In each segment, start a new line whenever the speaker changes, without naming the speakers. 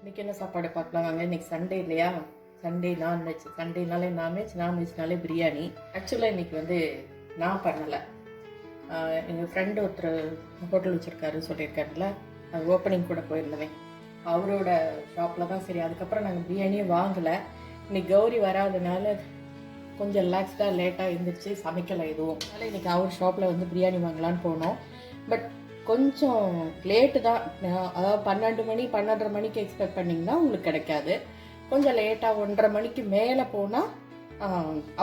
இன்றைக்கி என்ன சாப்பாடு பார்க்கலாம் வாங்க. இன்றைக்கி சண்டே இல்லையா, சண்டே நான்வெஜ். சண்டேனாலே நான்வெஜ்னாலே பிரியாணி. ஆக்சுவலாக இன்றைக்கி வந்து நான் பண்ணலை, எங்கள் ஃப்ரெண்டு ஒருத்தர் ஹோட்டல் வச்சுருக்காரு சொல்லியிருக்காருல, அது ஓப்பனிங் கூட போயிருந்தேன். அவரோட ஷாப்பில் தான். சரி, அதுக்கப்புறம் நாங்கள் பிரியாணியே வாங்கலை. இன்றைக்கி கௌரி வராதனால கொஞ்சம் ரிலாக்ஸ்டாக லேட்டாக எழுந்திரிச்சு சமைக்கலை எதுவும். அதனால் இன்றைக்கி அவர் ஷாப்பில் வந்து பிரியாணி வாங்கலான்னு போனோம். பட் கொஞ்சம் லேட்டு தான். அதாவது 12 மணி 12:30 மணிக்கு எக்ஸ்பெக்ட் பண்ணிங்கன்னா உங்களுக்கு கிடைக்காது. கொஞ்சம் லேட்டாக 1:30 மணிக்கு மேலே போனால்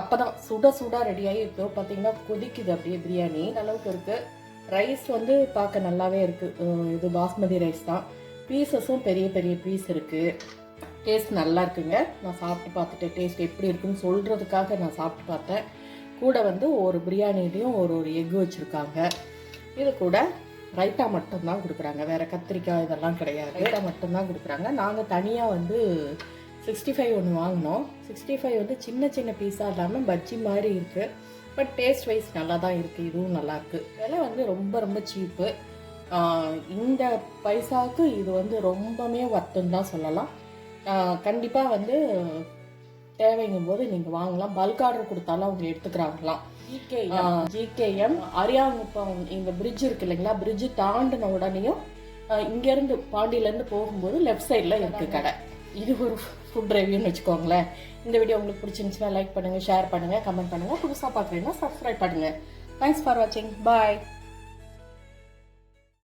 அப்போ தான் சுட ரெடியாகி இருக்கும். பார்த்தீங்கன்னா கொதிக்குது அப்படியே பிரியாணி அளவுக்கு இருக்குது. ரைஸ் வந்து பார்க்க நல்லாவே இருக்குது. இது பாஸ்மதி ரைஸ் தான். பீசஸும் பெரிய பெரிய பீஸ் இருக்குது. டேஸ்ட் நல்லா இருக்குங்க. நான் சாப்பிட்டு பார்த்துட்டு டேஸ்ட் எப்படி இருக்குன்னு சொல்கிறதுக்காக நான் சாப்பிட்டு பார்த்தேன். கூட வந்து ஒரு பிரியாணிலையும் ஒரு எக்கு வச்சுருக்காங்க. இது கூட ரைத்தா மட்டும்தான் கொடுக்குறாங்க, வேறு கத்திரிக்காய் இதெல்லாம் கிடையாது. ரைத்தா மட்டும்தான் கொடுக்குறாங்க. நாங்கள் தனியாக வந்து 65 ஒன்று வாங்கினோம். 65 வந்து சின்ன பீஸாக இல்லாமல் பஜ்ஜி மாதிரி இருக்குது. பட் டேஸ்ட் வைஸ் நல்லா தான் இருக்குது. இதுவும் நல்லாயிருக்கு. விலை வந்து ரொம்ப சீப்பு. இந்த பைசாவுக்கு இது வந்து ரொம்பவே வர்த்துன்னு தான் சொல்லலாம். கண்டிப்பாக வந்து தேவைங்கும் போது நீங்கள் வாங்கலாம். பல்க் ஆர்டர் கொடுத்தாலும் அவங்க எடுத்துக்கிறாங்களாம். ஜிகேஎம் அரியாங்குப்பம் இந்த பிரிட்ஜ் இருக்கு இல்லைங்களா, பிரிட்ஜு தாண்டின உடனேயும் இங்கேருந்து பாண்டியிலேருந்து போகும்போது லெஃப்ட் சைடில் இருக்குது கடை. இது ஒரு ஃபுட் ரிவ்யூன்னு வச்சுக்கோங்களேன். இந்த வீடியோ உங்களுக்கு பிடிச்சிருந்துச்சுன்னா லைக் பண்ணுங்கள், ஷேர் பண்ணுங்கள், கமெண்ட் பண்ணுங்கள். புதுசாக பார்க்குறீங்கன்னா சப்ஸ்கிரைப் பண்ணுங்கள். தேங்க்ஸ் ஃபார் வாட்சிங். பாய்.